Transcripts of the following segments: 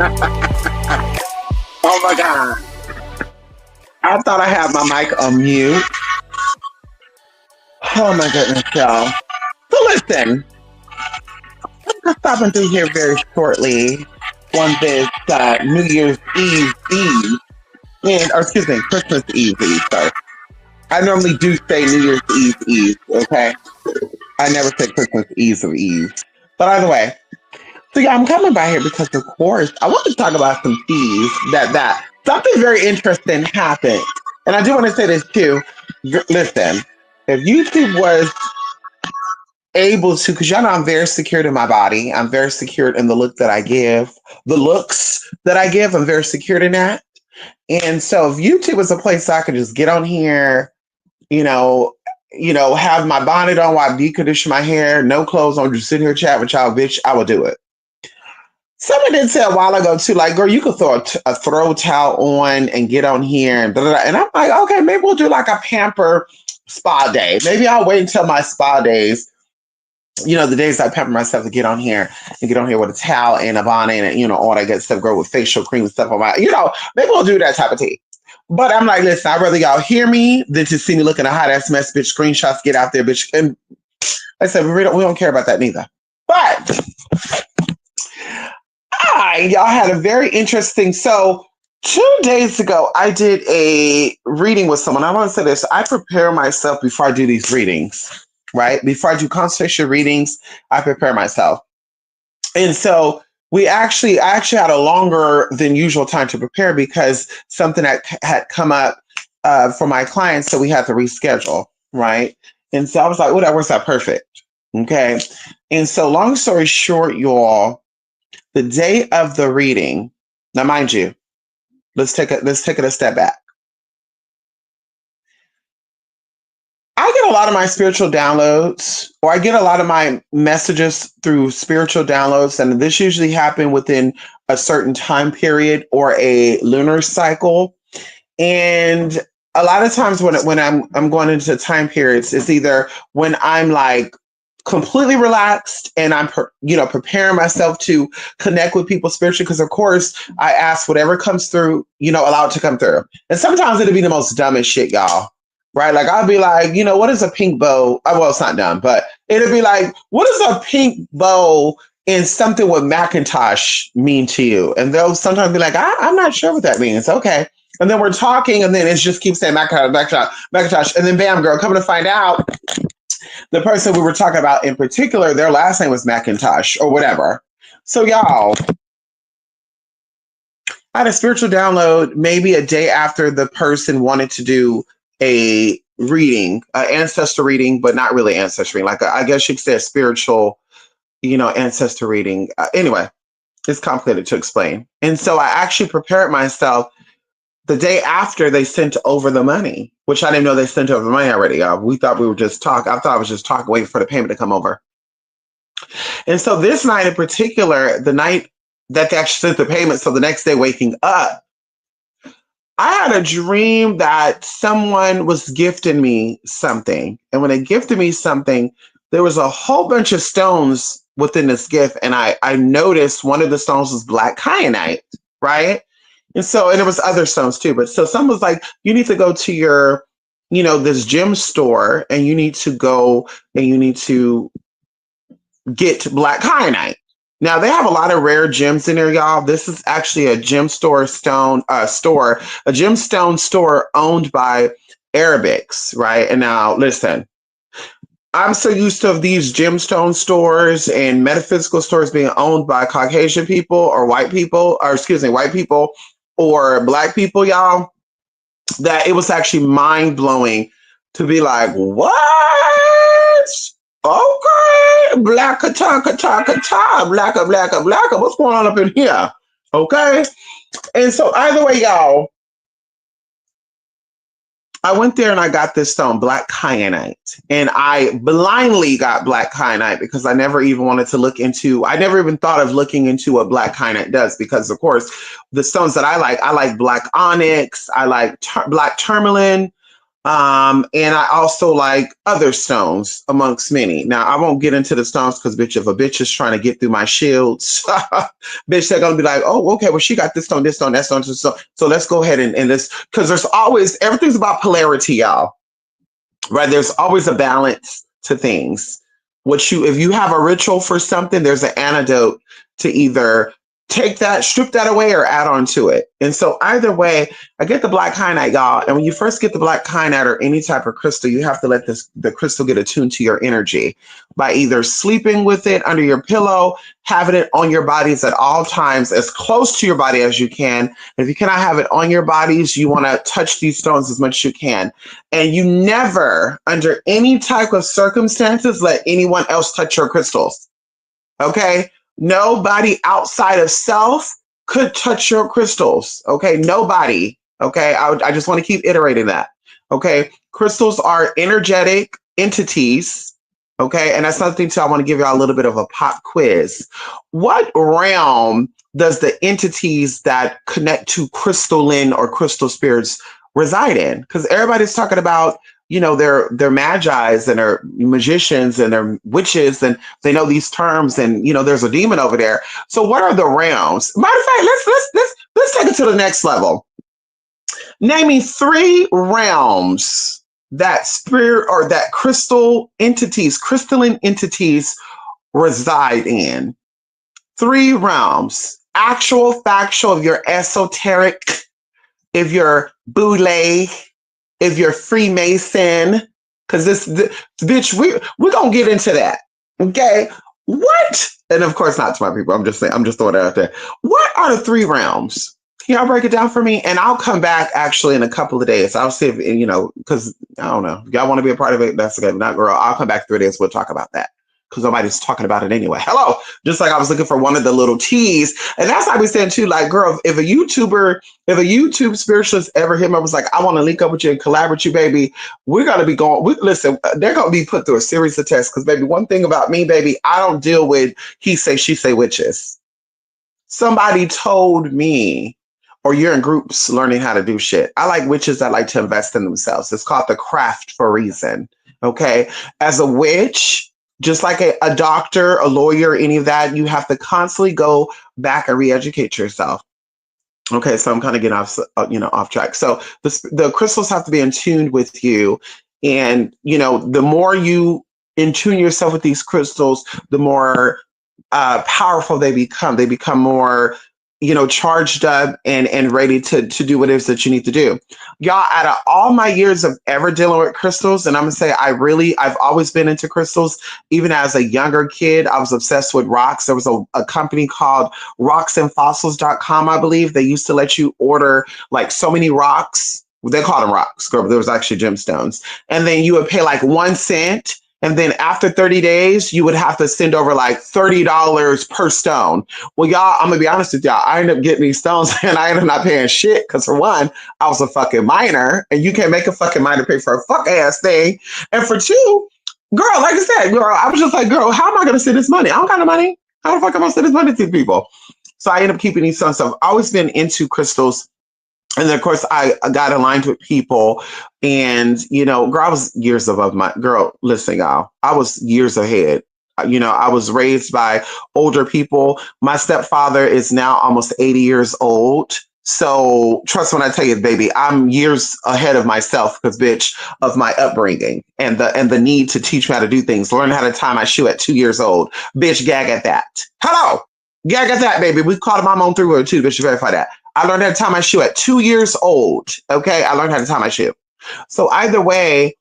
Oh my God. I thought I had my mic on mute. Oh my goodness, y'all. So listen, I'm stopping through here very shortly on this New Year's Eve, or excuse me, Christmas Eve, sorry. I normally do say New Year's Eve, okay? I never say Christmas Eve. But either way, so yeah, I'm coming by here because of course I want to talk about some fees that something very interesting happened. And I do want to say this too. Listen, if YouTube was able to, because y'all know I'm very secured in my body. I'm very secured in the look that I give, the looks that I give. I'm very secured in that. And so if YouTube was a place I could just get on here, you know, have my bonnet on while I decondition my hair, no clothes on, just sitting here chat with y'all, bitch, I would do it. Someone did say a while ago too, like, girl, you could throw a throw towel on and get on here and blah, blah, blah. And I'm like, okay, maybe we'll do like a pamper spa day. Maybe I'll wait until my spa days, the days I pamper myself to get on here and get on here with a towel and a bonnet and, all that good stuff, girl, with facial cream and stuff on my, maybe we'll do that type of tea. But I'm like, listen, I'd rather y'all hear me than to see me looking a hot ass mess, bitch. Screenshots, get out there, bitch. And like I said, we don't care about that neither. But y'all had a very interesting. So 2 days ago, I did a reading with someone. I want to say this. I prepare myself before I do these readings, right? Before I do consultation readings, I prepare myself. And so I actually had a longer than usual time to prepare because something that had come up for my clients. So we had to reschedule, right? And so I was like, oh, that works out perfect. Okay. And so long story short, y'all, the day of the reading, now mind you, let's take it a step back. I get a lot of my spiritual downloads, or I get a lot of my messages through spiritual downloads, and this usually happen within a certain time period or a lunar cycle. And a lot of times when I'm going into time periods, it's either when I'm like completely relaxed and I'm preparing myself to connect with people spiritually, because of course I ask whatever comes through, allow it to come through. And sometimes it'll be the most dumbest shit, y'all. Right? Like I'll be like, what is a pink bow? Well, it's not dumb, but it'll be like, what does a pink bow and something with Macintosh mean to you? And they'll sometimes be like, I'm not sure what that means. Okay. And then we're talking, and then it just keeps saying Macintosh. And then bam, girl, coming to find out, the person we were talking about in particular, their last name was Macintosh or whatever. So y'all, I had a spiritual download maybe a day after the person wanted to do a reading, an ancestor reading, but not really ancestor reading. Like I guess you could say a spiritual, ancestor reading. Anyway, it's complicated to explain. And so I actually prepared myself the day after they sent over the money, which I didn't know they sent over the money already. We thought we were just talking. I thought I was just talking, waiting for the payment to come over. And so this night in particular, the night that they actually sent the payment, so the next day waking up, I had a dream that someone was gifting me something. And when they gifted me something, there was a whole bunch of stones within this gift. And I noticed one of the stones was black kyanite, right? And there was other stones too. But so someone was like, you need to go to your, this gem store, and you need to go and you need to get black kyanite. Now they have a lot of rare gems in there, y'all. This is actually a gemstone store owned by Arabics, right? And now listen, I'm so used to these gemstone stores and metaphysical stores being owned by Caucasian people or white people, or black people, y'all, that it was actually mind blowing to be like, what? Okay, black kata, black. What's going on up in here? Okay. And so either way, y'all, I went there and I got this stone, black kyanite. And I blindly got black kyanite because I never even I never even thought of looking into what black kyanite does, because of course the stones that I like black onyx, I like black tourmaline, And I also like other stones amongst many. Now I won't get into the stones because bitch, if a bitch is trying to get through my shields, bitch, they're gonna be like, oh, okay, well, she got this stone, that stone, so let's go ahead and this because there's always everything's about polarity, y'all. Right? There's always a balance to things. What you if you have a ritual for something, there's an antidote to either take that, strip that away, or add on to it. And so either way, I get the black kyanite, y'all. And when you first get the black kyanite or any type of crystal, you have to let the crystal get attuned to your energy by either sleeping with it under your pillow, having it on your bodies at all times, as close to your body as you can. If you cannot have it on your bodies, you want to touch these stones as much as you can. And you never, under any type of circumstances, let anyone else touch your crystals. Okay? Nobody outside of self could touch your crystals. Okay? Nobody. Okay? I just want to keep iterating that. Okay? Crystals are energetic entities. Okay? And that's something too. I want to give y'all a little bit of a pop quiz. What realm does the entities that connect to crystalline or crystal spirits reside in? Because everybody's talking about, you know, they're magi's and they're magicians and they're witches and they know these terms and you know there's a demon over there. So what are the realms? Matter of fact, let's take it to the next level. Name me 3 realms that spirit or that crystalline entities reside in. 3 realms. Actual, factual, if you're esoteric, if you're boule, if you're Freemason, because this bitch, we're gonna get into that. Okay. What? And of course not to my people. I'm just saying, I'm just throwing it out there. What are the 3 realms? Can y'all break it down for me? And I'll come back actually in a couple of days. I'll see if you know, because I don't know. If y'all want to be a part of it, that's okay. Not girl. I'll come back 3 days. We'll talk about that. Because nobody's talking about it anyway. Hello. Just like I was looking for one of the little T's. And that's how we saying too, like, girl, if a YouTube spiritualist ever hit me, I was like, I want to link up with you and collaborate with you, baby. We're going to be going, listen, they're going to be put through a series of tests. Because, baby, one thing about me, baby, I don't deal with he say, she say witches. Somebody told me, or you're in groups learning how to do shit. I like witches that like to invest in themselves. It's called the craft for a reason. Okay. As a witch, just like a doctor, a lawyer, any of that, you have to constantly go back and re-educate yourself. Okay, so I'm kind of getting off track. So the crystals have to be in tune with you, and the more you in tune yourself with these crystals, the more powerful they become. They become more charged up and ready to do what it is that you need to do. Y'all, out of all my years of ever dealing with crystals, and I'm gonna say I've always been into crystals. Even as a younger kid, I was obsessed with rocks. There was a company called rocksandfossils.com, I believe. They used to let you order like so many rocks. They called them rocks, girl, but there was actually gemstones. And then you would pay like 1 cent. And then after 30 days, you would have to send over like $30 per stone. Well, y'all, I'm gonna be honest with y'all. I ended up getting these stones and I ended up not paying shit because for one, I was a fucking minor and you can't make a fucking minor pay for a fuck ass thing. And for 2, girl, like I said, girl, I was just like, girl, how am I gonna send this money? I don't got no money. How the fuck am I gonna send this money to people? So I ended up keeping these stones. So I've always been into crystals. And then, of course, I got aligned with people and, girl, I was years above listen, y'all, I was years ahead. I was raised by older people. My stepfather is now almost 80 years old. So trust when I tell you, baby, I'm years ahead of myself because, bitch, of my upbringing and the need to teach me how to do things. Learn how to tie my shoe at 2 years old. Bitch, gag at that. Hello. Gag at that, baby. We called my mom through her too, bitch, verify that. I learned how to tie my shoe at 2 years old. Okay. I learned how to tie my shoe. So either way,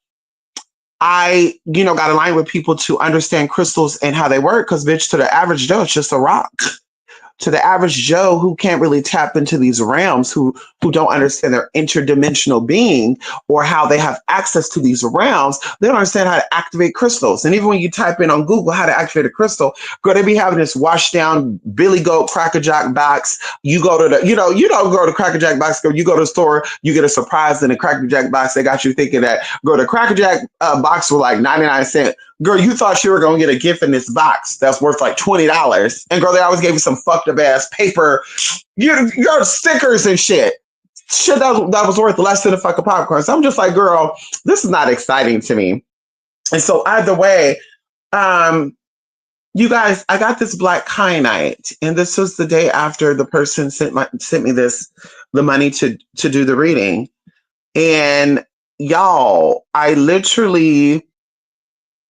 I, got aligned with people to understand crystals and how they work. Cause bitch, to the average Joe, it's just a rock. To the average Joe who can't really tap into these realms, who don't understand their interdimensional being or how they have access to these realms, they don't understand how to activate crystals. And even when you type in on Google how to activate a crystal, girl, they be having this washed down Billy Goat Crackerjack box. You go to the, you don't go to Crackerjack box, girl. You go to the store, you get a surprise in the Crackerjack box. They got you thinking that, girl, the Crackerjack box was like 99 cents. Girl, you thought you were going to get a gift in this box that's worth like $20. And girl, they always gave you some fucked up ass paper, your stickers and shit. shit that was worth less than a fucking popcorn. So I'm just like, girl, this is not exciting to me. And so either way, um, you guys, I got this black kyanite, and this was the day after the person sent me the money to do the reading. And y'all, I literally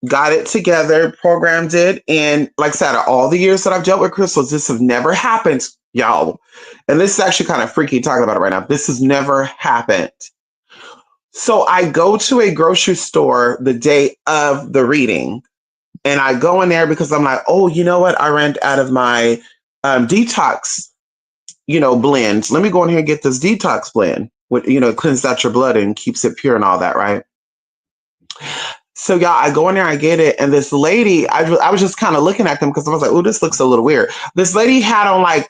got it together, programmed it, and like I said, all the years that I've dealt with crystals, this has never happened, y'all. And this is actually kind of freaky talking about it right now. This has never happened. So I go to a grocery store the day of the reading, and I go in there because I'm like, oh, you know what? I ran out of my detox, blend. Let me go in here and get this detox blend. With cleanses out your blood and keeps it pure and all that, right? So y'all, I go in there, I get it, and this lady, I was just kind of looking at them because I was like, oh, this looks a little weird. This lady had on like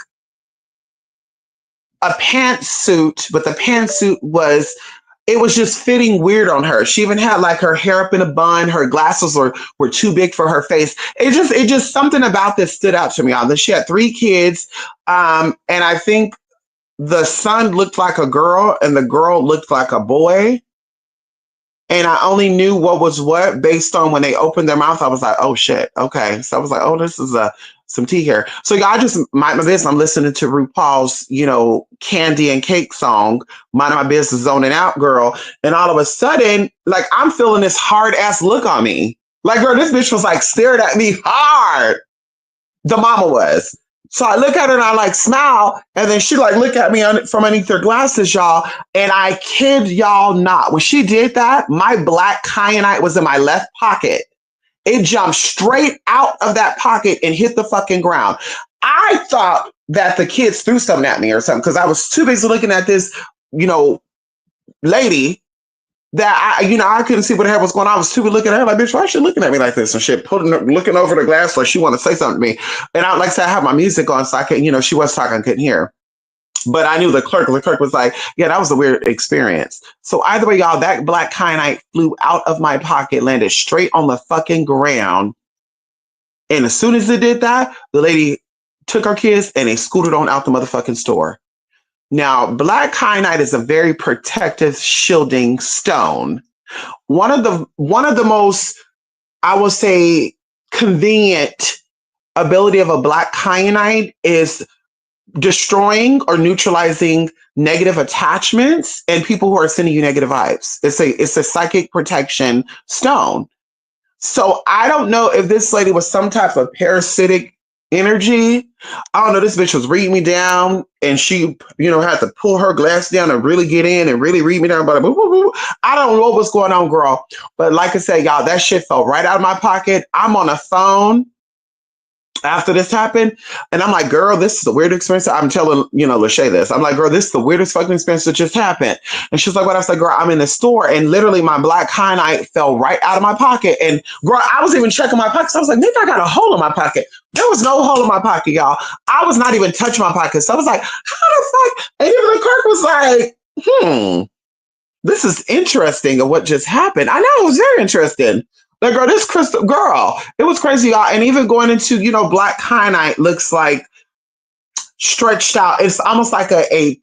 a pantsuit, but the pantsuit was just fitting weird on her. She even had like her hair up in a bun. Her glasses were too big for her face. It just something about this stood out to me. Then she had 3 kids, and I think the son looked like a girl and the girl looked like a boy. And I only knew what was what based on when they opened their mouth. I was like, oh shit, okay. So I was like, oh, this is some tea here. So yeah, I just mind my business. I'm listening to RuPaul's, Candy and Cake song, mind my business, zoning out, girl. And all of a sudden, like I'm feeling this hard ass look on me. Like, girl, this bitch was like staring at me hard. The mama was. So I look at her and I like smile, and then she like look at me from underneath her glasses, y'all. And I kid y'all not, when she did that, my black kyanite was in my left pocket. It jumped straight out of that pocket and hit the fucking ground. I thought that the kids threw something at me or something because I was too busy looking at this, lady that I couldn't see what the hell was going on. I was too busy looking at her like, bitch, why is she looking at me like this and shit? Looking over the glass like she wanted to say something to me. And I, like I said, I have my music on, so I could, she was talking, I couldn't hear. But I knew the clerk was like, yeah, that was a weird experience. So either way, y'all, that black kyanite flew out of my pocket, landed straight on the fucking ground. And as soon as it did that, the lady took her kids and they scooted on out the motherfucking store. Now, black kyanite is a very protective, shielding stone. One of the most, I will say, convenient ability of a black kyanite is destroying or neutralizing negative attachments and people who are sending you negative vibes. It's a psychic protection stone. So I don't know if this lady was some type of parasitic energy. I don't know. This bitch was reading me down, and she, had to pull her glass down and really get in and really read me down. But I don't know what's going on, girl. But like I said, y'all, that shit fell right out of my pocket. I'm on a phone after this happened, and I'm like, girl, this is the weirdest experience. I'm telling, Lachey this. I'm like, girl, this is the weirdest fucking experience that just happened. And she's like, what? I was like, girl, I'm in the store, and literally my black kyanite fell right out of my pocket. And girl, I was even checking my pockets. I was like, maybe I got a hole in my pocket. There was no hole in my pocket, y'all. I was not even touching my pocket. So I was like, how the fuck? And even the clerk was like, this is interesting of what just happened. I know, it was very interesting. Like, girl, this crystal, girl, it was crazy, y'all. And even going into, black kyanite looks like stretched out. It's almost like a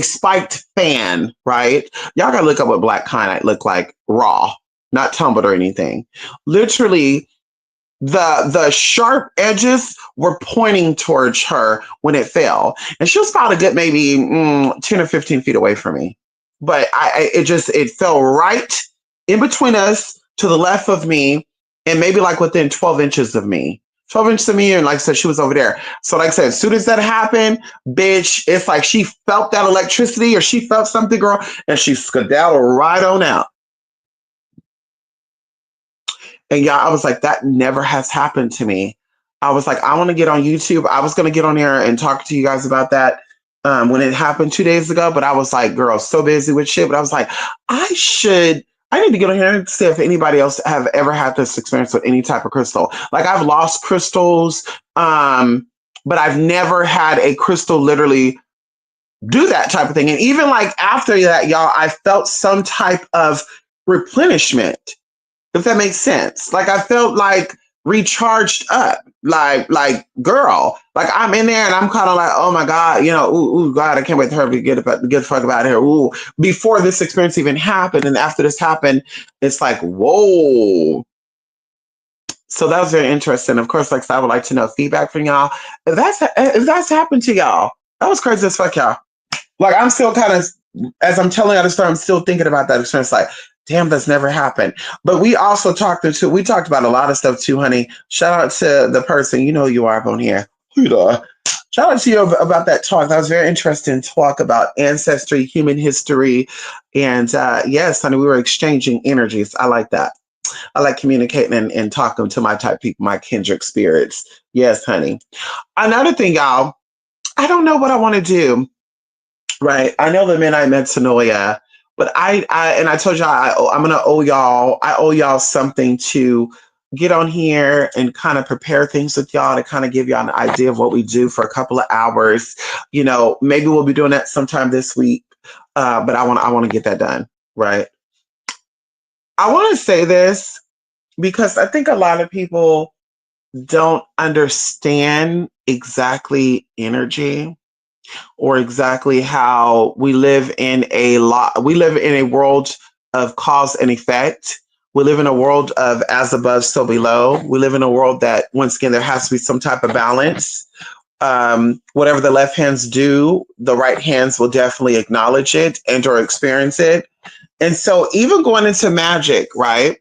spiked fan, right? Y'all gotta look up what black kyanite look like raw, not tumbled or anything. Literally, the sharp edges were pointing towards her when it fell, and she was about a good maybe 10 or 15 feet away from me. But it fell right in between us, to the left of me, and maybe like within 12 inches of me. 12 inches of me, and like I said, she was over there. So like I said, as soon as that happened, bitch, it's like she felt that electricity or she felt something, girl, and she skedaddled right on out. And yeah, I was like, that never has happened to me. I was like, I want to get on YouTube. I was going to get on here and talk to you guys about that when it happened 2 days ago. But I was like, girl, so busy with shit. But I was like, I need to get on here and see if anybody else have ever had this experience with any type of crystal. Like, I've lost crystals, but I've never had a crystal literally do that type of thing. And even like after that, y'all, I felt some type of replenishment, if that makes sense. Like, I felt like recharged up. Like girl, like I'm in there and I'm kind of like, oh my God, ooh, God, I can't wait for her to get the fuck about here. Ooh, before this experience even happened, and after this happened, it's like, whoa. So that was very interesting. Of course, like I would like to know feedback from y'all. If that's happened to y'all, that was crazy as fuck, y'all. Like I'm still kind of, as I'm telling you the story, I'm still thinking about that experience. Like, damn, that's never happened. But we talked about a lot of stuff too, honey. Shout out to the person, you know, you are on here. Shout out to you about that talk. That was very interesting talk about ancestry, human history, and yes, honey, we were exchanging energies. I like that. I like communicating and talking to my type people, my kindred spirits. Yes, honey. Another thing, y'all, I don't know what I want to do. Right. I know the midnight metanoia, but I told y'all I'm gonna owe y'all. I owe y'all something to get on here and kind of prepare things with y'all to kind of give y'all an idea of what we do for a couple of hours. Maybe we'll be doing that sometime this week. But I want to get that done. Right. I want to say this because I think a lot of people don't understand exactly energy or exactly how we live in a world of cause and effect. We live in a world of as above so below. We live in a world that, once again, there has to be some type of balance. Whatever the left hands do, the right hands will definitely acknowledge it and or experience it. And so even going into magic, right,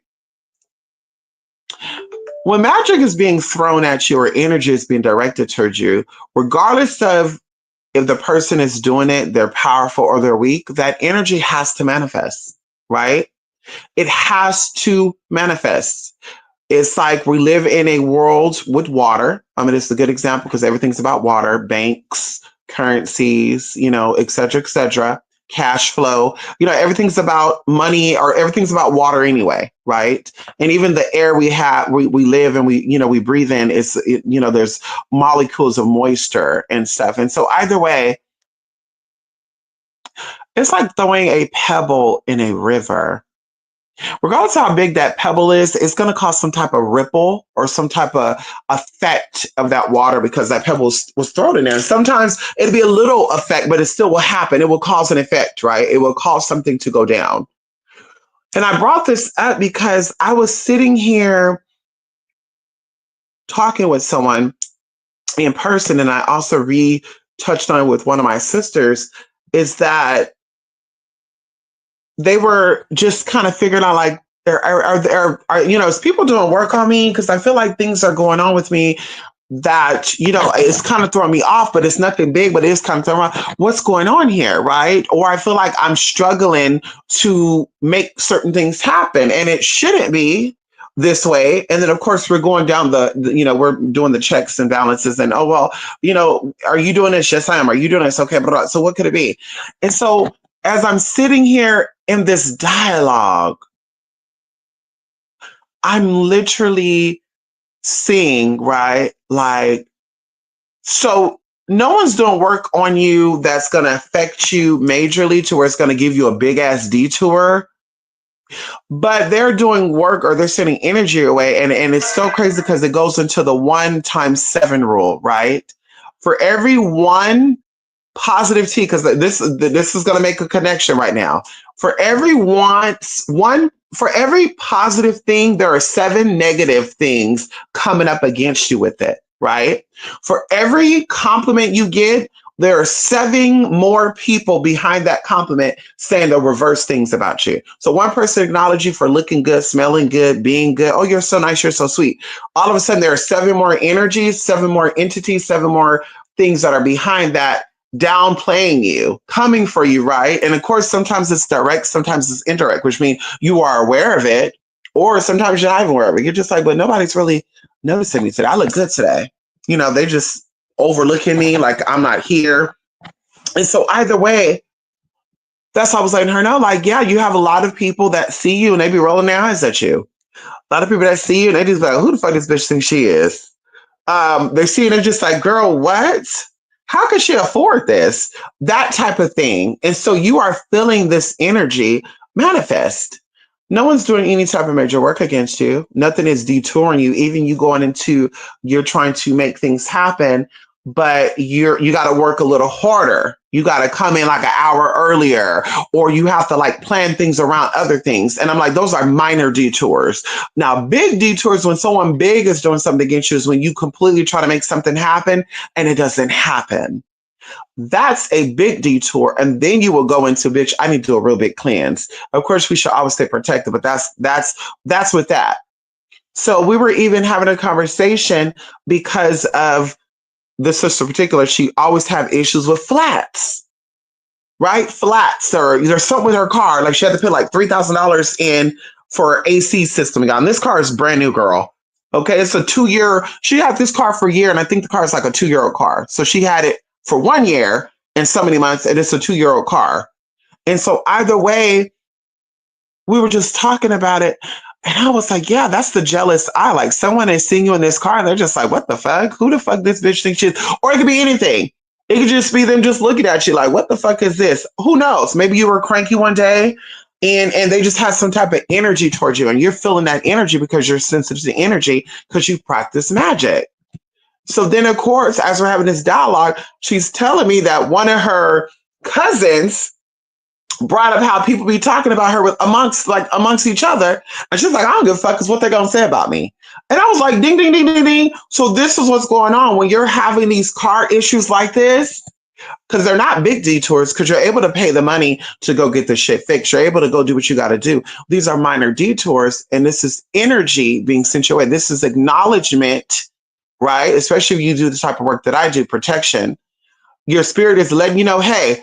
when magic is being thrown at you or energy is being directed towards you, regardless of if the person is doing it, they're powerful or they're weak, that energy has to manifest, right? It has to manifest. It's like we live in a world with water. I mean, it's a good example because everything's about water, banks, currencies, et cetera, cash flow. Everything's about money or everything's about water anyway, right? And even the air we live and we breathe in there's molecules of moisture and stuff. And so either way, it's like throwing a pebble in a river. Regardless of how big that pebble is, it's going to cause some type of ripple or some type of effect of that water because that pebble was thrown in there. And sometimes it'll be a little effect, but it still will happen. It will cause an effect, right? It will cause something to go down. And I brought this up because I was sitting here talking with someone in person, and I also touched on it with one of my sisters, is that they were just kind of figuring out like, is people doing work on me? Because I feel like things are going on with me that, it's kind of throwing me off, but it's nothing big, but it is kind of throwing me off. What's going on here, right? Or I feel like I'm struggling to make certain things happen, and it shouldn't be this way. And then, of course, we're going down we're doing the checks and balances, and, oh, well, are you doing this? Yes, I am. Are you doing this? Okay, but so what could it be? And so as I'm sitting here in this dialogue, I'm literally seeing, right? Like, so no one's doing work on you that's going to affect you majorly to where it's going to give you a big ass detour, but they're doing work or they're sending energy away. And it's so crazy because it goes into the 1x7 rule, right? For every one positive T, because this is going to make a connection right now. For every for every positive thing, there are 7 negative things coming up against you with it, right? For every compliment you get, there are 7 more people behind that compliment saying the reverse things about you. So one person acknowledged you for looking good, smelling good, being good. Oh, you're so nice, you're so sweet. All of a sudden, there are 7 more energies, 7 more entities, 7 more things that are behind that downplaying you, coming for you, right? And of course, sometimes it's direct, sometimes it's indirect, which means you are aware of it, or sometimes you're not even aware of it. You're just like, but nobody's really noticing me today. I look good today. They just overlooking me like I'm not here. And so either way, that's how I was letting her know, like, yeah, you have a lot of people that see you and they be rolling their eyes at you. A lot of people that see you and they just like, who the fuck this bitch thinks she is? They see it and they're just like, girl, what? How can she afford this? That type of thing. And so you are feeling this energy manifest. No one's doing any type of major work against you. Nothing is detouring you. Even you going into, you're trying to make things happen, but you got to work a little harder. You got to come in like an hour earlier, or you have to like plan things around other things. And I'm like, those are minor detours. Now, big detours, when someone big is doing something against you, is when you completely try to make something happen and it doesn't happen. That's a big detour. And then you will go into, bitch, I need to do a real big cleanse. Of course, we should always stay protected, but that's with that. So we were even having a conversation because of the sister in particular. She always have issues with flats, right? Flats, or there's something with her car. Like she had to put like $3,000 in for AC system. And this car is brand new, girl. Okay, it's a 2 year. She had this car for a year, and I think the car is like a 2 year old car. So she had it for 1 year and so many months, and it's a 2 year old car. And so either way, we were just talking about it. And I was like, yeah, that's the jealous eye. Like someone is seeing you in this car and they're just like, what the fuck? Who the fuck this bitch thinks she is? Or it could be anything. It could just be them just looking at you like, what the fuck is this? Who knows? Maybe you were cranky one day and they just had some type of energy towards you, and you're feeling that energy because you're sensitive to energy because you practice magic. So then, of course, as we're having this dialogue, she's telling me that one of her cousins brought up how people be talking about her with amongst each other. And she's like, I don't give a fuck because what they're gonna say about me. And I was like, ding, ding, ding, ding, ding. So this is what's going on when you're having these car issues like this, because they're not big detours, because you're able to pay the money to go get the shit fixed. You're able to go do what you got to do. These are minor detours, and this is energy being sent your way. This is acknowledgement, right? Especially if you do the type of work that I do, protection. Your spirit is letting you know, hey,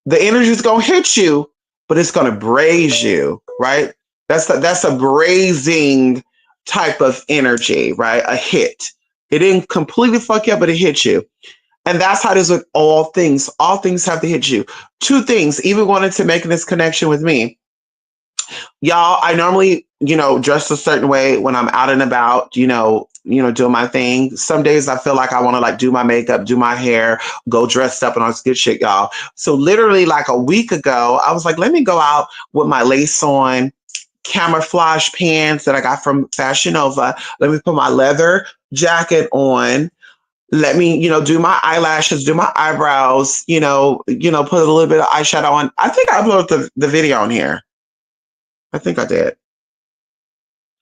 the energy is going to hit you, but it's going to braze you, right? That's a brazing type of energy, right? A hit. It didn't completely fuck you up, but it hit you. And that's how it is with all things. All things have to hit you. Two things, even wanted to make this connection with me. Y'all, I normally, dress a certain way when I'm out and about, doing my thing. Some days I feel like I want to like do my makeup, do my hair, go dressed up and all this good shit, y'all. So literally like a week ago, I was like, let me go out with my lace on, camouflage pants that I got from Fashion Nova. Let me put my leather jacket on. Let me, do my eyelashes, do my eyebrows, put a little bit of eyeshadow on. I think I uploaded the video on here. I think I did.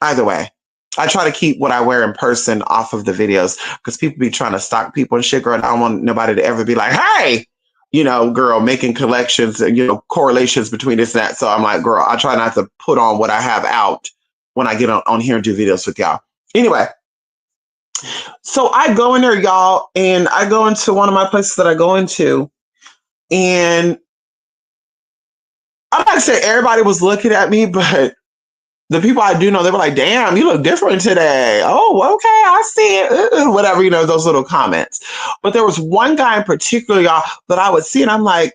Either way, I try to keep what I wear in person off of the videos because people be trying to stalk people and shit, girl. And I don't want nobody to ever be like, hey, girl, making collections and, correlations between this and that. So I'm like, girl, I try not to put on what I have out when I get on here and do videos with y'all. Anyway, so I go in there, y'all, and I go into one of my places that I go into, and I'm not saying everybody was looking at me, but the people I do know, they were like, damn, you look different today. Oh, okay, I see it. Whatever, those little comments. But there was one guy in particular, y'all, that I would see, and I'm like,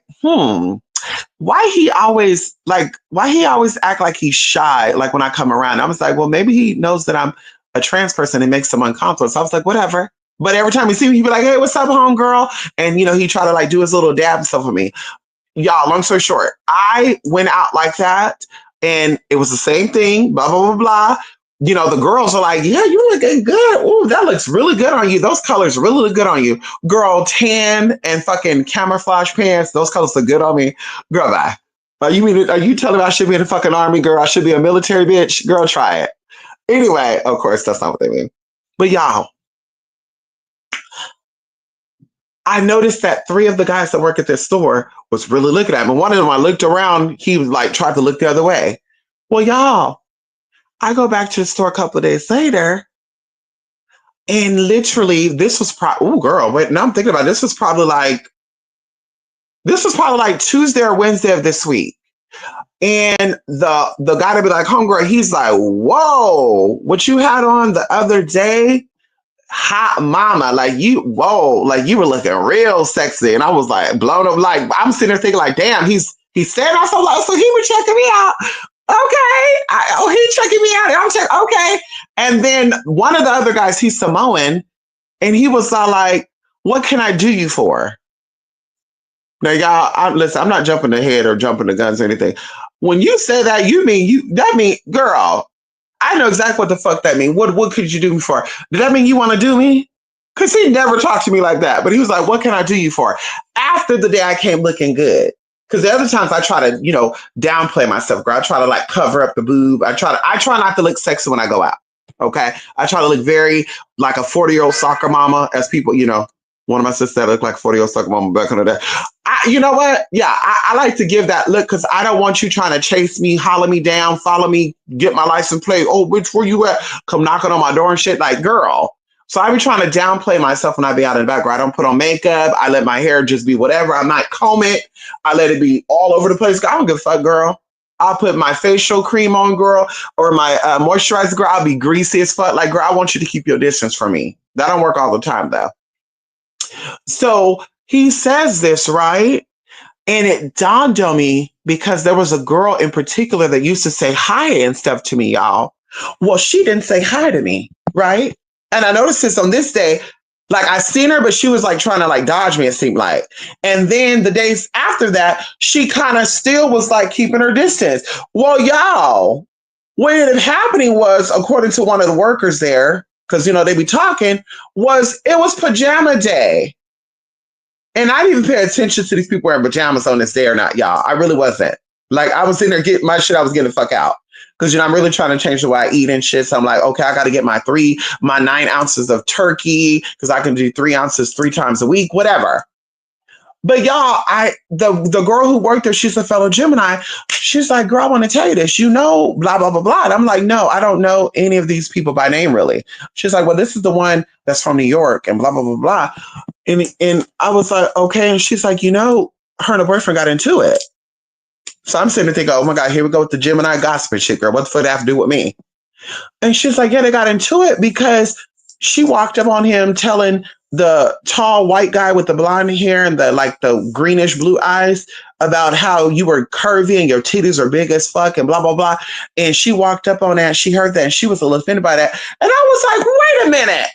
why he always act like he's shy, like when I come around. I was like, well, maybe he knows that I'm a trans person and makes him uncomfortable. So I was like, whatever. But every time he see me, he'd be like, hey, what's up, homegirl? And, he try to like do his little dab and stuff with me. Y'all, long story short, I went out like that and it was the same thing, blah, blah, blah, blah. The girls are like, yeah, you looking good. Ooh, that looks really good on you. Those colors really look good on you. Girl, tan and fucking camouflage pants, those colors look good on me. Girl, bye. Are you telling me I should be in the fucking army, girl? I should be a military bitch? Girl, try it. Anyway, of course, that's not what they mean. But y'all, I noticed that 3 of the guys that work at this store was really looking at me. One of them, I looked around, he was like, tried to look the other way. Well, y'all, I go back to the store a couple of days later, and literally, this was now I'm thinking about it, this was probably like Tuesday or Wednesday of this week. And the guy to be like, homegirl, he's like, whoa, what you had on the other day? Hot mama, like you were looking real sexy. And I was like blown up, like I'm sitting there thinking like, damn, he's saying out so loud, so he was checking me out. Okay. He's checking me out. I'm checking, okay. And then one of the other guys, he's Samoan, and he was like, what can I do you for? Now, y'all, listen, I'm not jumping ahead or jumping the guns or anything. When you say that, you mean that mean, girl, I know exactly what the fuck that mean. What could you do me for? Did that mean you want to do me? Because he never talked to me like that. But he was like, what can I do you for? After the day I came looking good. Because the other times I try to, downplay myself, girl. I try to like cover up the boob. I try not to look sexy when I go out. Okay. I try to look very like a 40-year-old soccer mama, as people, one of my sisters that looked like a 40-year-old soccer mama back in the day. You know what? Yeah, I like to give that look because I don't want you trying to chase me, holler me down, follow me, get my license plate. Oh, which where you at? Come knocking on my door and shit. Like, girl. So I be trying to downplay myself when I be out in the background. I don't put on makeup. I let my hair just be whatever. I'm not comb it. I let it be all over the place. I don't give a fuck, girl. I'll put my facial cream on, girl, or my moisturizer, girl. I'll be greasy as fuck. Like, girl, I want you to keep your distance from me. That don't work all the time, though. So he says this, right? And it dawned on me because there was a girl in particular that used to say hi and stuff to me, y'all. Well, she didn't say hi to me, right? And I noticed this on this day. Like I seen her, but she was like trying to like dodge me, it seemed like. And then the days after that, she kind of still was like keeping her distance. Well, y'all, what ended up happening was, according to one of the workers there, because they be talking, it was pajama day. And I didn't even pay attention to these people wearing pajamas on this day or not, y'all. I really wasn't. Like, I was in there getting my shit, I was getting the fuck out. Because, I'm really trying to change the way I eat and shit. So I'm like, okay, I got to get my 9 ounces of turkey because I can do 3 ounces 3 times a week, whatever. But y'all, the girl who worked there, she's a fellow Gemini. She's like, girl, I want to tell you this, blah, blah, blah, blah. And I'm like, no, I don't know any of these people by name, really. She's like, well, this is the one that's from New York and blah, blah, blah, blah. And I was like, okay. And she's like, her and her boyfriend got into it. So I'm sitting there thinking, oh my God, here we go with the Gemini gossip shit, girl. What the fuck that have to do with me? And she's like, yeah, they got into it because she walked up on him telling the tall white guy with the blonde hair and the greenish blue eyes about how you were curvy and your titties are big as fuck and blah, blah, blah. And she walked up on that. She heard that and she was a little offended by that. And I was like, wait a minute.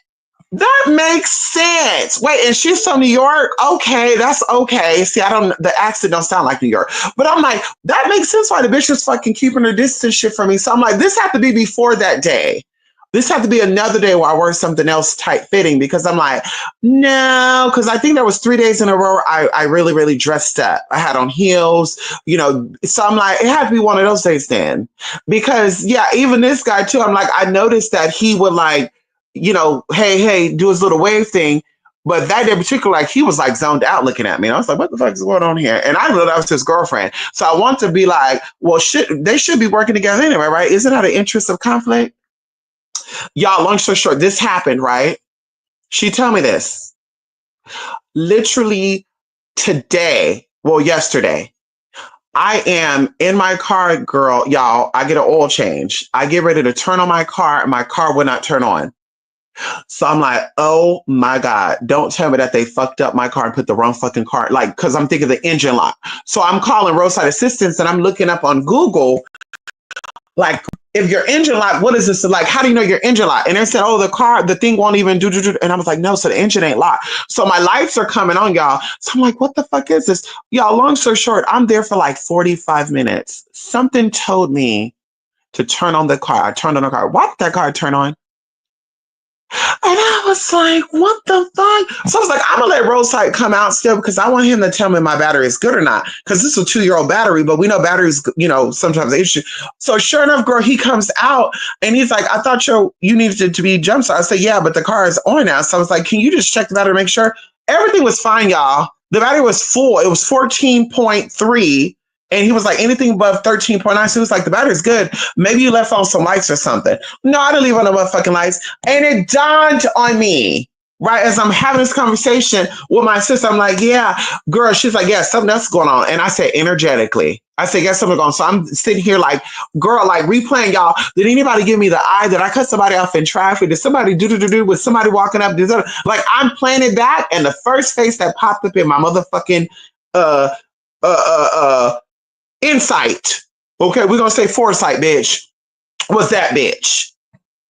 That makes sense. Wait, and she's from New York? Okay, that's okay. See, the accent don't sound like New York. But I'm like, that makes sense why the bitch is fucking keeping her distance shit from me. So I'm like, this had to be before that day. This had to be another day where I wear something else tight fitting because I'm like, no, because I think there was 3 days in a row I really, really dressed up. I had on heels, so I'm like, it had to be one of those days then. Because yeah, even this guy too, I'm like, I noticed that he would like, hey, do his little wave thing. But that day in particular, like he was like zoned out looking at me. And I was like, what the fuck is going on here? And I know that was his girlfriend. So I want to be like, well, they should be working together anyway, right? Isn't that an interest of conflict? Y'all, long story short, this happened, right? She told me this. Literally yesterday, I am in my car, girl, y'all. I get an oil change. I get ready to turn on my car and my car would not turn on. So I'm like, oh my God, don't tell me that they fucked up my car and put the wrong fucking car. Like, cause I'm thinking the engine lock. So I'm calling roadside assistance and I'm looking up on Google, like, if your engine lock, what is this? Like, how do you know your engine lock? And they said, oh, the thing won't even do. And I was like, no, so the engine ain't locked. So my lights are coming on, y'all. So I'm like, what the fuck is this? Y'all, long story short, I'm there for like 45 minutes. Something told me to turn on the car. I turned on the car. Why did that car turn on? And I was like, what the fuck? So I was like, I'm going to let Roadside come out still because I want him to tell me my battery is good or not. Because this is a 2-year-old battery, but we know batteries, sometimes they issue. So sure enough, girl, he comes out and he's like, I thought you needed to be jump start. I said, yeah, but the car is on now. So I was like, can you just check the battery to make sure? Everything was fine, y'all. The battery was full. It was 14.3. And he was like, anything above 13.9. So he was like, the battery's good. Maybe you left on some lights or something. No, I didn't leave on the motherfucking lights. And it dawned on me, right, as I'm having this conversation with my sister, I'm like, yeah, girl. She's like, yeah, something else going on. And I said, energetically. I said, yes, something going on. So I'm sitting here like, girl, like replaying, y'all. Did anybody give me the eye? Did I cut somebody off in traffic? Did somebody do with somebody walking up? Like, I'm playing it back. And the first face that popped up in my motherfucking, insight, okay, we're gonna say foresight, bitch, was that bitch.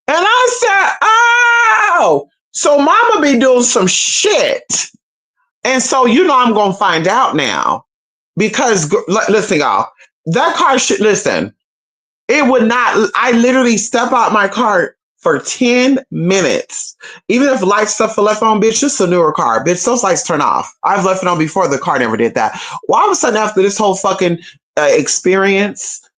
And I said, oh, so mama be doing some shit And so, I'm going to find out now because, listen, y'all, that car should, listen, it would not, I literally step out my car for 10 minutes. Even if light stuff for left on, bitch, this is a newer car. Bitch, those lights turn off. I've left it on before. The car never did that. Well, all of a sudden, after this whole fucking experience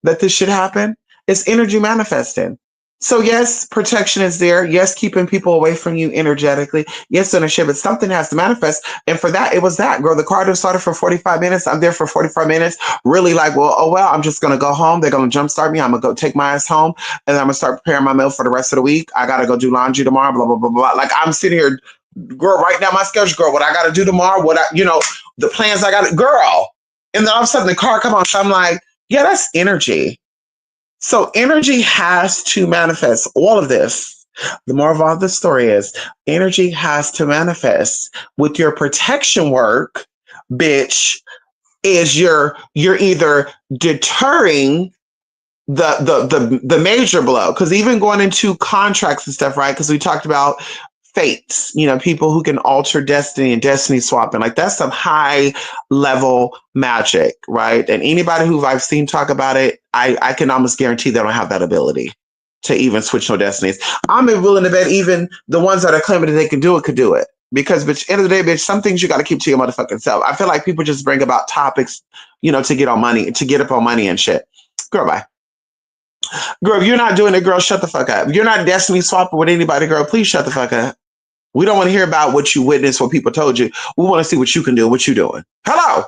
that this should happen, it's energy manifesting. So yes, protection is there. Yes, keeping people away from you energetically. Yes, ownership, but something has to manifest. And for that, it was that, girl. The car just started for 45 minutes. I'm there for 45 minutes. Really like, well, I'm just going to go home. They're going to jumpstart me. I'm going to go take my ass home. And then I'm going to start preparing my meal for the rest of the week. I got to go do laundry tomorrow, blah, blah, blah, blah. Like I'm sitting here, girl, right now my schedule, girl, what I got to do tomorrow, the plans I got, girl. And then all of a sudden the car come on. So I'm like, yeah, that's energy. So energy has to manifest all of this. The moral of the story is energy has to manifest with your protection work, bitch, is you're either deterring the major blow. Because even going into contracts and stuff, right? Because we talked about fates, people who can alter destiny and destiny swapping. Like that's some high level magic, right? And anybody who I've seen talk about it, I can almost guarantee they don't have that ability to even switch no destinies. I'm willing to bet even the ones that are claiming that they can do it could do it. Because, bitch, end of the day, bitch, some things you got to keep to your motherfucking self. I feel like people just bring about topics, to get on money, to get up on money and shit. Girl, bye. Girl, if you're not doing it, girl, shut the fuck up. If you're not destiny swapping with anybody, girl, please shut the fuck up. We don't want to hear about what you witnessed, what people told you. We want to see what you can do, what you're doing. Hello.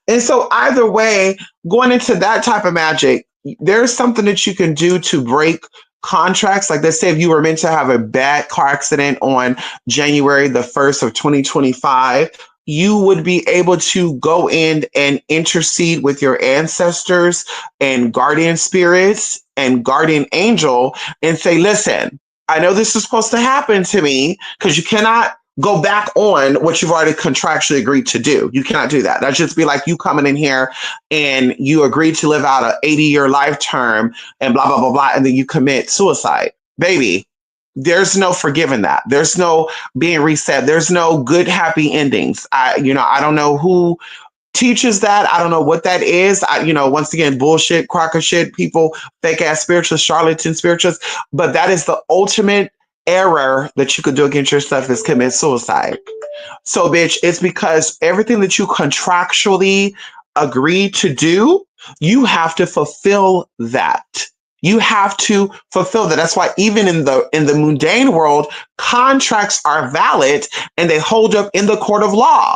And so either way, going into that type of magic, there's something that you can do to break contracts. Like let's say if you were meant to have a bad car accident on January the 1st of 2025, you would be able to go in and intercede with your ancestors and guardian spirits and guardian angel and say, listen, I know this is supposed to happen to me because you cannot go back on what you've already contractually agreed to do. You cannot do that. That'd just be like you coming in here and you agreed to live out an 80-year life term and blah, blah, blah, blah, and then you commit suicide. Baby, there's no forgiving that. There's no being reset. There's no good, happy endings. I don't know who teaches that. I don't know what that is. Once again, bullshit, crocker shit, people, fake ass spiritualists, charlatan spiritualists. But that is the ultimate error that you could do against yourself is commit suicide. So, bitch, it's because everything that you contractually agreed to do, you have to fulfill that. You have to fulfill that. That's why even in the mundane world, contracts are valid and they hold up in the court of law,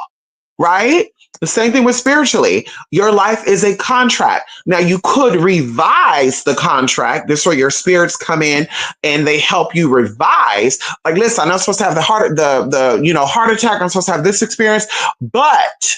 right? The same thing with spiritually. Your life is a contract. Now you could revise the contract. This is where your spirits come in and they help you revise. Like, listen, I'm not supposed to have the heart attack. I'm supposed to have this experience, but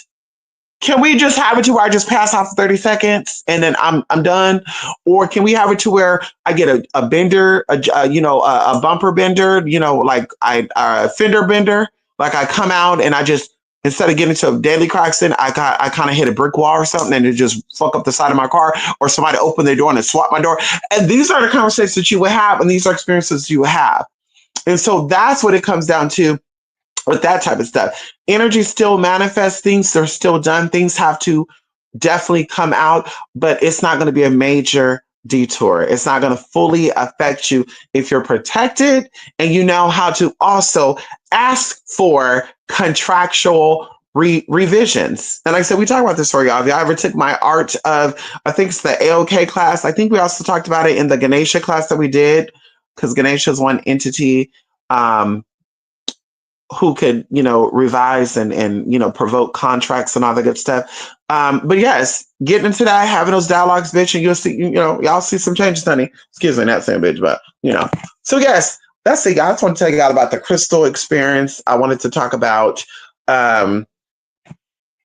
can we just have it to where I just pass out for 30 seconds and then I'm done? Or can we have it to where I get a bender, a bumper bender, like a fender bender, like I come out and I just, instead of getting into a deadly car accident, I kind of hit a brick wall or something and it just fuck up the side of my car, or somebody opened their door and swap my door. And these are the conversations that you would have, and these are experiences you would have. And so that's what it comes down to with that type of stuff. Energy still manifests, things are still done, things have to definitely come out, but it's not going to be a major detour. It's not going to fully affect you if you're protected and you know how to also ask for contractual revisions. And like I said, we talk about this for y'all. If y'all ever took my art of, I think it's the AOK class. I think we also talked about it in the Ganesha class that we did, because Ganesha is one entity who could, revise and provoke contracts and all that good stuff. But yes, getting into that, having those dialogues, bitch, and you'll see, y'all see some changes, honey. Excuse me, not saying bitch, but, So yes, that's it. I just want to tell you all about the crystal experience. I wanted to talk about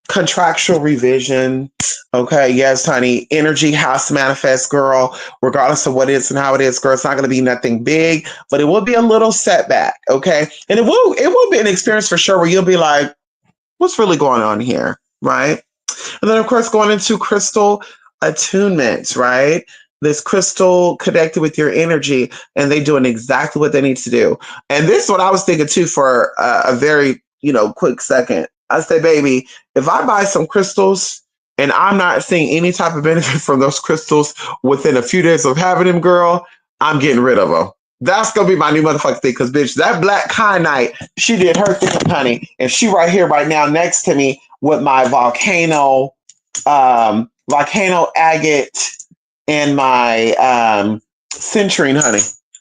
contractual revision. Okay, yes, honey. Energy has to manifest, girl, regardless of what it is and how it is, girl. It's not going to be nothing big, but it will be a little setback. Okay, and it will be an experience for sure where you'll be like, what's really going on here, right? And then, of course, going into crystal attunements, right? This crystal connected with your energy, and they doing exactly what they need to do. And this is what I was thinking too for a very quick second. I say, baby, if I buy some crystals and I'm not seeing any type of benefit from those crystals within a few days of having them, girl, I'm getting rid of them. That's gonna be my new motherfucking thing, cause bitch, that black kyanite, she did her thing, honey, and she right here, right now, next to me with my volcano agate and my citrine, honey.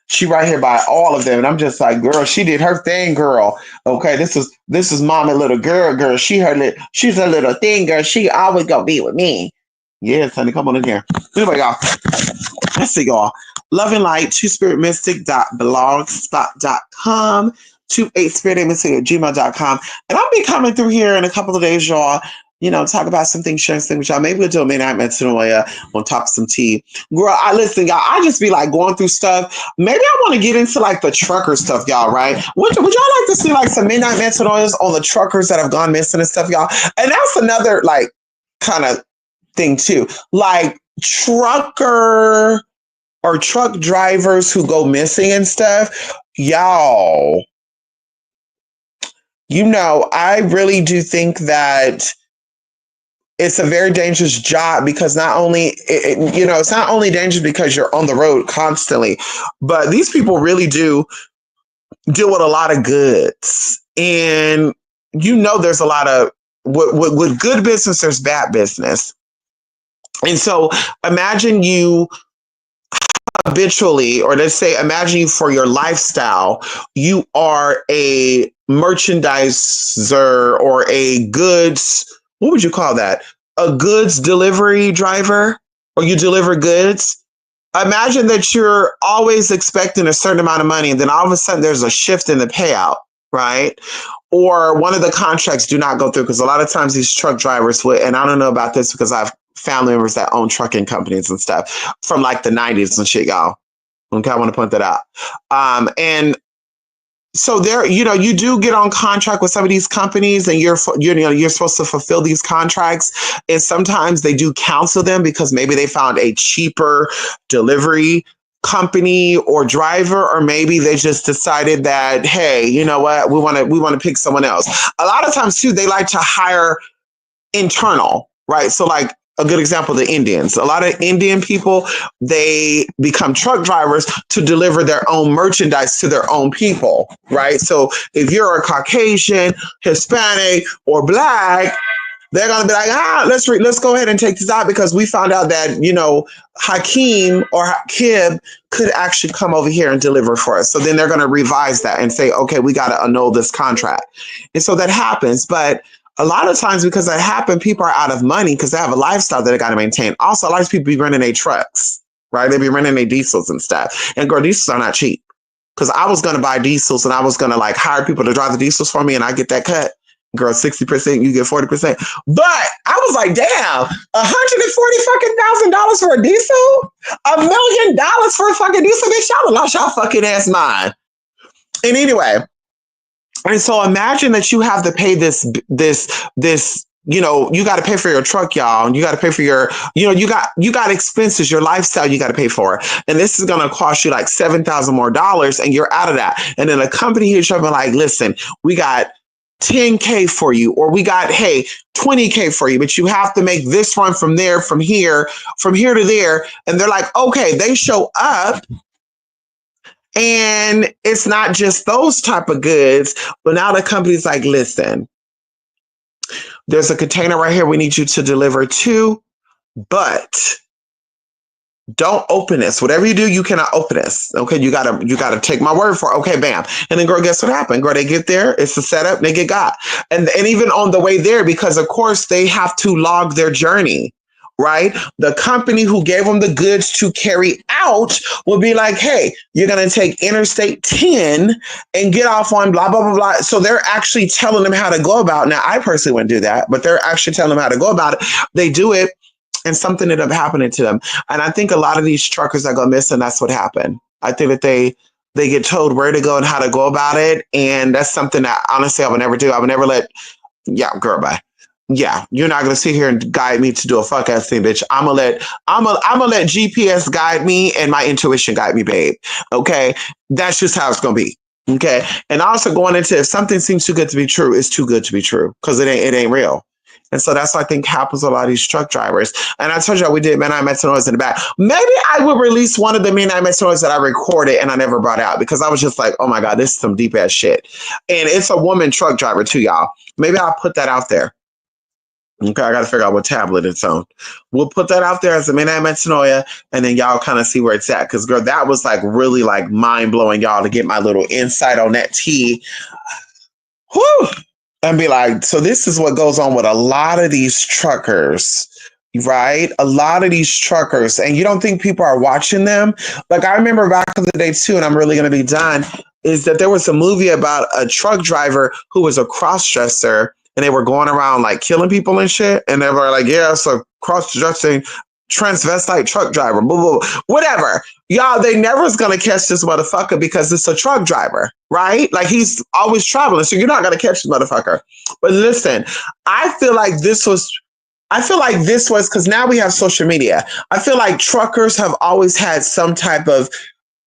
She right here by all of them, and I'm just like, girl, she did her thing, girl. Okay, this is mama little girl. She's a little thing, girl. She always gonna be with me. Yes, honey, come on in here. Anyway, y'all, let's see, y'all. Love and Light, twospiritmystic.blogspot.com, 28spiritmystic@gmail.com. And I'll be coming through here in a couple of days, y'all. Talk about some things, sharing some things with y'all. Maybe we'll do a midnight metanoia. We'll talk some tea. Girl, listen, y'all, I just be like going through stuff. Maybe I want to get into like the trucker stuff, y'all, right? Would y'all like to see like some midnight metanoias on the truckers that have gone missing and stuff, y'all? And that's another like kind of thing too. Like trucker or truck drivers who go missing and stuff, y'all. I really do think that it's a very dangerous job because not only it's not only dangerous because you're on the road constantly, but these people really do deal with a lot of goods, and there's a lot of with good business, there's bad business, and so imagine you habitually, or let's say, imagine you for your lifestyle, you are a merchandiser or a goods, what would you call that? A goods delivery driver, or you deliver goods. Imagine that you're always expecting a certain amount of money, and then all of a sudden there's a shift in the payout, right? Or one of the contracts do not go through, because a lot of times these truck drivers would, and I don't know about this because I've family members that own trucking companies and stuff from like the 90s and shit, y'all. Okay, I want to point that out. And so there, you do get on contract with some of these companies, and you're supposed to fulfill these contracts. And sometimes they do counsel them because maybe they found a cheaper delivery company or driver, or maybe they just decided that, hey, you know what, we want to pick someone else. A lot of times too, they like to hire internal, right? So like a good example, the Indians. A lot of Indian people, they become truck drivers to deliver their own merchandise to their own people, right? So if you're a Caucasian, Hispanic, or Black, they're gonna be like, let's go ahead and take this out because we found out that Hakeem or Kib could actually come over here and deliver for us. So then they're gonna revise that and say, okay, we gotta annul this contract, and so that happens, but. A lot of times, because that happened, people are out of money because they have a lifestyle that they got to maintain. Also, a lot of people be running their trucks, right? They be running their diesels and stuff. And girl, diesels are not cheap. Because I was going to buy diesels and I was going to like hire people to drive the diesels for me, and I get that cut. Girl, 60%, you get 40%. But I was like, damn, $140,000 for a diesel? $1 million for a fucking diesel? Bitch, y'all have lost y'all fucking ass mind. And anyway. And so imagine that you have to pay this, you got to pay for your truck, y'all. And you got to pay for your, you got expenses, your lifestyle you got to pay for. And this is going to cost you like $7,000 more, and you're out of that. And then a company hits you up and like, listen, we got $10K for you, or we got, hey, $20K for you, but you have to make this run from here to there. And they're like, okay, they show up. And it's not just those type of goods, but now the company's like, listen, there's a container right here we need you to deliver to, but don't open this. Whatever you do, you cannot open this. Okay, you gotta take my word for it. Okay, bam. And then girl, guess what happened? Girl, they get there, it's the setup, they get got. And even on the way there, because of course they have to log their journey. Right? The company who gave them the goods to carry out will be like, hey, you're going to take Interstate 10 and get off on blah, blah, blah, blah. So they're actually telling them how to go about it. Now, I personally wouldn't do that, but they're actually telling them how to go about it. They do it, and something ended up happening to them. And I think a lot of these truckers that go missing, that's what happened. I think that they get told where to go and how to go about it. And that's something that honestly I would never do. I would never girl, bye. Yeah, you're not gonna sit here and guide me to do a fuck ass thing, bitch. I'm gonna let GPS guide me and my intuition guide me, babe. Okay, that's just how it's gonna be. Okay. And also going into if something seems too good to be true, it's too good to be true because it ain't real. And so that's what I think happens with a lot of these truck drivers. And I told you we did Men I Met Some Noise in the back. Maybe I will release one of the Men I Met Some Noise that I recorded and I never brought out because I was just like, oh my God, this is some deep ass shit. And it's a woman truck driver too, y'all. Maybe I'll put that out there. Okay, I got to figure out what tablet it's on. We'll put that out there as a Midnight Metanoia, and then y'all kind of see where it's at. Because, girl, that was like really like mind blowing, y'all, to get my little insight on that tea. Whew! And be like, so this is what goes on with a lot of these truckers, right? A lot of these truckers, and you don't think people are watching them? Like, I remember back in the day, too, and I'm really going to be done, is that there was a movie about a truck driver who was a cross dresser and they were going around like killing people and shit. And they were like, yeah, it's a cross dressing transvestite truck driver, blah, blah, blah. Whatever. Y'all, they never is going to catch this motherfucker because it's a truck driver, right? Like he's always traveling. So you're not going to catch this motherfucker. But listen, I feel like this was because now we have social media. I feel like truckers have always had some type of,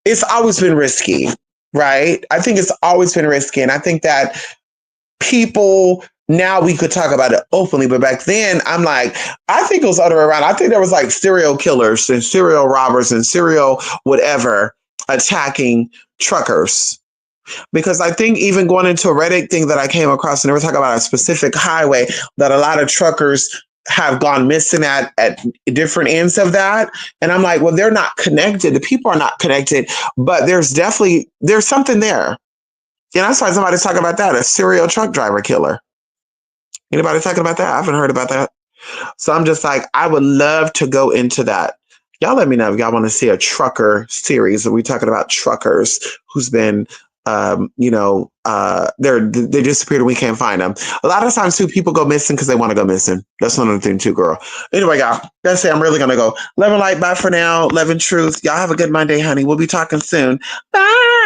it's always been risky, right? I think it's always been risky. And I think that people, now we could talk about it openly, but back then I'm like, I think it was other way around. I think there was like serial killers and serial robbers and serial whatever attacking truckers. Because I think even going into a Reddit thing that I came across, and they were talking about a specific highway that a lot of truckers have gone missing at different ends of that. And I'm like, well, they're not connected. The people are not connected, but there's something there. And I saw somebody talking about that, a serial truck driver killer. Anybody talking about that? I haven't heard about that. So I'm just like, I would love to go into that. Y'all let me know if y'all want to see a trucker series. Are we talking about truckers who's been, they disappeared and we can't find them. A lot of times too, people go missing because they want to go missing. That's another thing too, girl. Anyway, y'all, that's it. I'm really going to go. Love and light. Bye for now. Love and truth. Y'all have a good Monday, honey. We'll be talking soon. Bye.